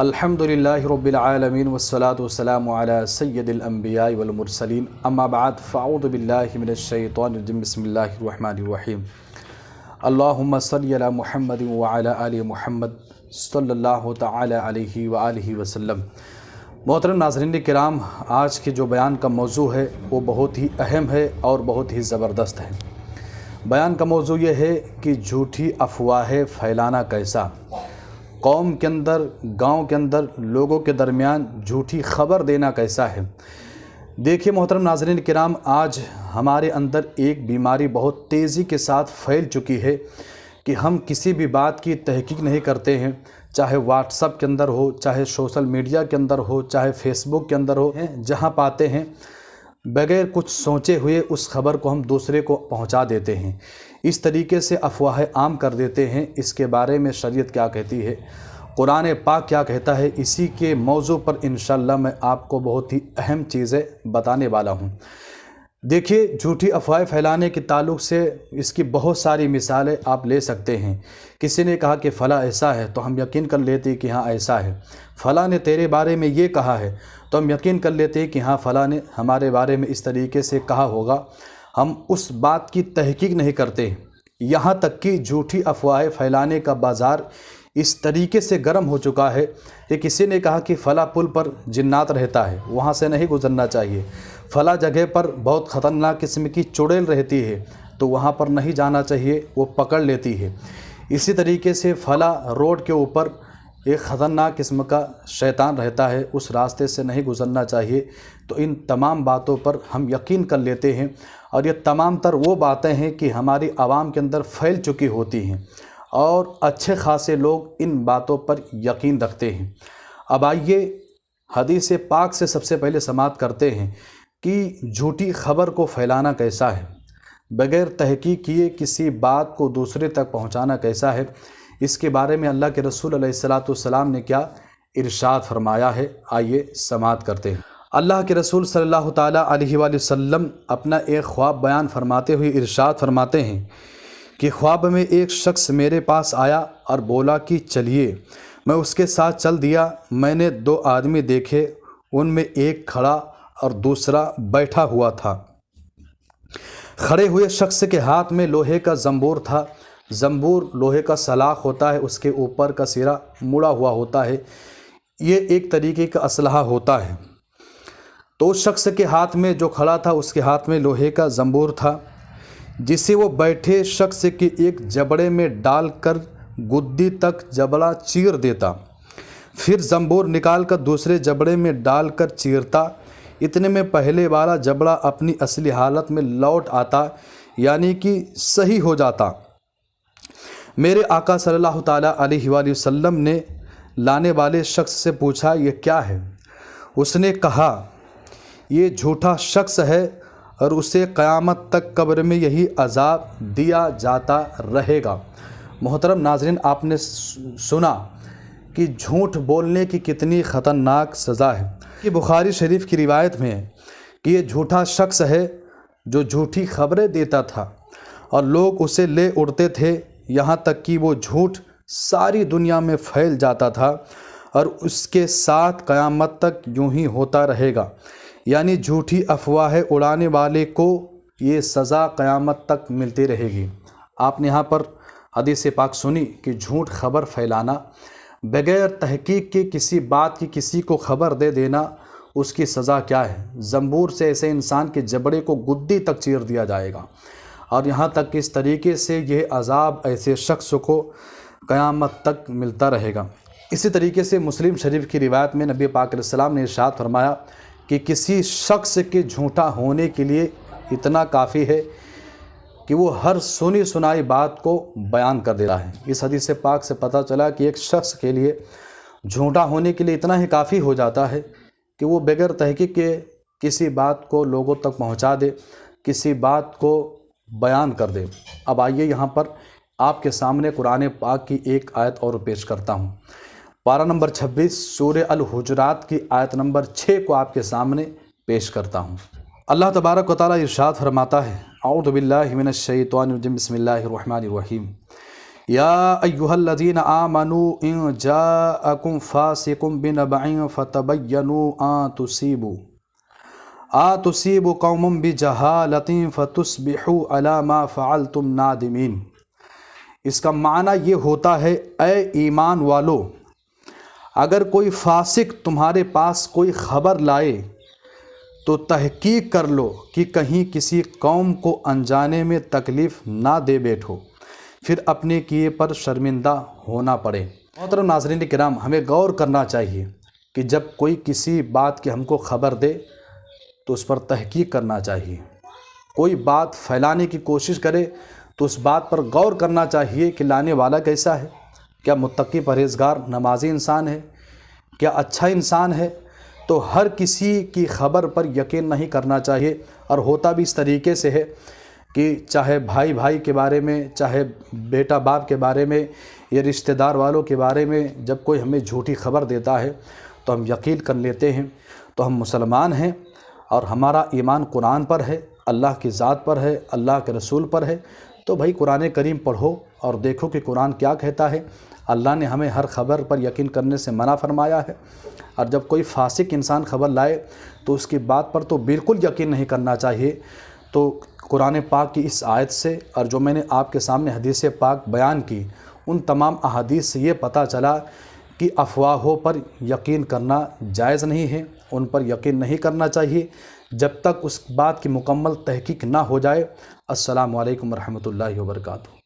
الحمدللہ رب العالمین والصلاة والسلام علی سید الانبیاء والمرسلین اما بعد فاعوذ باللہ من الشیطان الرجیم بسم اللہ الرحمن الرحیم اللہم صلی علی محمد وعلی آل محمد صلی اللہ تعالی علیہ وآلہ وسلم۔ محترم ناظرین کرام، آج کے جو بیان کا موضوع ہے وہ بہت ہی اہم ہے اور بہت ہی زبردست ہے۔ بیان کا موضوع یہ ہے کہ جھوٹی افواہیں پھیلانا کیسا، قوم کے اندر، گاؤں کے اندر لوگوں کے درمیان جھوٹی خبر دینا کیسا ہے۔ دیکھیے محترم ناظرین کرام، آج ہمارے اندر ایک بیماری بہت تیزی کے ساتھ پھیل چکی ہے کہ ہم کسی بھی بات کی تحقیق نہیں کرتے ہیں، چاہے واٹس ایپ کے اندر ہو، چاہے سوشل میڈیا کے اندر ہو، چاہے فیس بک کے اندر ہو، جہاں پاتے ہیں بغیر کچھ سوچے ہوئے اس خبر کو ہم دوسرے کو پہنچا دیتے ہیں، اس طریقے سے افواہیں عام کر دیتے ہیں۔ اس کے بارے میں شریعت کیا کہتی ہے، قرآن پاک کیا کہتا ہے، اسی کے موضوع پر انشاءاللہ میں آپ کو بہت ہی اہم چیزیں بتانے والا ہوں۔ دیکھیے، جھوٹی افواہیں پھیلانے کے تعلق سے اس کی بہت ساری مثالیں آپ لے سکتے ہیں۔ کسی نے کہا کہ فلاں ایسا ہے تو ہم یقین کر لیتے ہیں کہ ہاں ایسا ہے۔ فلاں نے تیرے بارے میں یہ کہا ہے تو ہم یقین کر لیتے ہیں کہ ہاں فلاں نے ہمارے بارے میں اس طریقے سے کہا ہوگا۔ ہم اس بات کی تحقیق نہیں کرتے، یہاں تک کہ جھوٹی افواہیں پھیلانے کا بازار اس طریقے سے گرم ہو چکا ہے کہ کسی نے کہا کہ فلاں پل پر جنات رہتا ہے، وہاں سے نہیں گزرنا چاہیے، فلاں جگہ پر بہت خطرناک قسم کی چڑیل رہتی ہے تو وہاں پر نہیں جانا چاہیے، وہ پکڑ لیتی ہے۔ اسی طریقے سے فلاں روڈ کے اوپر ایک خطرناک قسم کا شیطان رہتا ہے، اس راستے سے نہیں گزرنا چاہیے۔ تو ان تمام باتوں پر ہم یقین کر لیتے ہیں، اور یہ تمام تر وہ باتیں ہیں کہ ہماری عوام کے اندر پھیل چکی ہوتی ہیں، اور اچھے خاصے لوگ ان باتوں پر یقین رکھتے ہیں۔ اب آئیے حدیث پاک سے سب سے پہلے سماعت کرتے ہیں کہ جھوٹی خبر کو پھیلانا کیسا ہے، بغیر تحقیق کیے کسی بات کو دوسرے تک پہنچانا کیسا ہے۔ اس کے بارے میں اللہ کے رسول علیہ السلام نے کیا ارشاد فرمایا ہے، آئیے سماعت کرتے ہیں۔ اللہ کے رسول صلی اللہ تعالیٰ علیہ وآلہ وسلم اپنا ایک خواب بیان فرماتے ہوئے ارشاد فرماتے ہیں کہ خواب میں ایک شخص میرے پاس آیا اور بولا کہ چلیے، میں اس کے ساتھ چل دیا۔ میں نے دو آدمی دیکھے، ان میں ایک کھڑا اور دوسرا بیٹھا ہوا تھا۔ کھڑے ہوئے شخص کے ہاتھ میں لوہے کا زنبور تھا۔ زنبور لوہے کا سلاخ ہوتا ہے، اس کے اوپر کا سرا مڑا ہوا ہوتا ہے، یہ ایک طریقے کا اسلحہ ہوتا ہے۔ تو اس شخص کے ہاتھ میں جو کھڑا تھا اس کے ہاتھ میں لوہے کا زنبور تھا، جسے وہ بیٹھے شخص کے ایک جبڑے میں ڈال کر گدی تک جبڑا چیر دیتا، پھر زنبور نکال کر دوسرے جبڑے میں ڈال کر چیرتا۔ اتنے میں پہلے والا جبڑا اپنی اصلی حالت میں لوٹ آتا، یعنی کہ صحیح ہو جاتا۔ میرے آقا صلی اللہ تعالیٰ علیہ وآلہ وسلم نے لانے والے شخص سے پوچھا، یہ کیا ہے؟ اس نے کہا، یہ جھوٹا شخص ہے اور اسے قیامت تک قبر میں یہی عذاب دیا جاتا رہے گا۔ محترم ناظرین، آپ نے سنا کہ جھوٹ بولنے کی کتنی خطرناک سزا ہے۔ کہ بخاری شریف کی روایت میں ہے کہ یہ جھوٹا شخص ہے جو جھوٹی خبریں دیتا تھا اور لوگ اسے لے اڑتے تھے، یہاں تک کہ وہ جھوٹ ساری دنیا میں پھیل جاتا تھا، اور اس کے ساتھ قیامت تک یوں ہی ہوتا رہے گا۔ یعنی جھوٹی افواہیں اڑانے والے کو یہ سزا قیامت تک ملتی رہے گی۔ آپ نے یہاں پر حدیث پاک سنی کہ جھوٹ خبر پھیلانا، بغیر تحقیق کے کسی بات کی کسی کو خبر دے دینا، اس کی سزا کیا ہے؟ زنبور سے ایسے انسان کے جبڑے کو گدی تک چیر دیا جائے گا، اور یہاں تک کہ اس طریقے سے یہ عذاب ایسے شخص کو قیامت تک ملتا رہے گا۔ اسی طریقے سے مسلم شریف کی روایت میں نبی پاک علیہ السلام نے ارشاد فرمایا کہ کسی شخص کے جھوٹا ہونے کے لیے اتنا کافی ہے کہ وہ ہر سنی سنائی بات کو بیان کر دیتا ہے۔ اس حدیث پاک سے پتہ چلا کہ ایک شخص کے لیے جھوٹا ہونے کے لیے اتنا ہی کافی ہو جاتا ہے کہ وہ بغیر تحقیق کے کسی بات کو لوگوں تک پہنچا دے، کسی بات کو بیان کر دے۔ اب آئیے یہاں پر آپ کے سامنے قرآن پاک کی ایک آیت اور پیش کرتا ہوں۔ پارہ نمبر 26 سورہ الحجرات کی آیت نمبر 6 کو آپ کے سامنے پیش کرتا ہوں۔ اللہ تبارک و تعالیٰ ارشاد فرماتا ہے، اعوذ باللہ من الشیطان الرجیم بسم اللہ الرحمن الرحیم، یا ایھا الذین آمنوا ان جاءکم فاسق بنبأ فتبینوا ان تصیبوا قوما بجہالۃ فتصبحوا علی ما فعلتم نادمین۔ اس کا معنی یہ ہوتا ہے، اے ایمان والو، اگر کوئی فاسق تمہارے پاس کوئی خبر لائے تو تحقیق کر لو کہ کہیں کسی قوم کو انجانے میں تکلیف نہ دے بیٹھو، پھر اپنے کیے پر شرمندہ ہونا پڑے۔ محترم ناظرین کرام، ہمیں غور کرنا چاہیے کہ جب کوئی کسی بات کی ہم کو خبر دے تو اس پر تحقیق کرنا چاہیے۔ کوئی بات پھیلانے کی کوشش کرے تو اس بات پر غور کرنا چاہیے کہ لانے والا کیسا ہے، کیا متقی پرہیزگار نمازی انسان ہے، کیا اچھا انسان ہے۔ تو ہر کسی کی خبر پر یقین نہیں کرنا چاہیے، اور ہوتا بھی اس طریقے سے ہے کہ چاہے بھائی بھائی کے بارے میں، چاہے بیٹا باپ کے بارے میں، یا رشتہ دار والوں کے بارے میں جب کوئی ہمیں جھوٹی خبر دیتا ہے تو ہم یقین کر لیتے ہیں۔ تو ہم مسلمان ہیں اور ہمارا ایمان قرآن پر ہے، اللہ کی ذات پر ہے، اللہ کے رسول پر ہے، تو بھائی قرآن کریم پڑھو اور دیکھو کہ قرآن کیا کہتا ہے۔ اللہ نے ہمیں ہر خبر پر یقین کرنے سے منع فرمایا ہے، اور جب کوئی فاسق انسان خبر لائے تو اس کی بات پر تو بالکل یقین نہیں کرنا چاہیے۔ تو قرآن پاک کی اس آیت سے، اور جو میں نے آپ کے سامنے حدیث پاک بیان کی، ان تمام احادیث سے یہ پتہ چلا کہ افواہوں پر یقین کرنا جائز نہیں ہے، ان پر یقین نہیں کرنا چاہیے جب تک اس بات کی مکمل تحقیق نہ ہو جائے۔ السلام علیکم ورحمۃ اللہ وبرکاتہ۔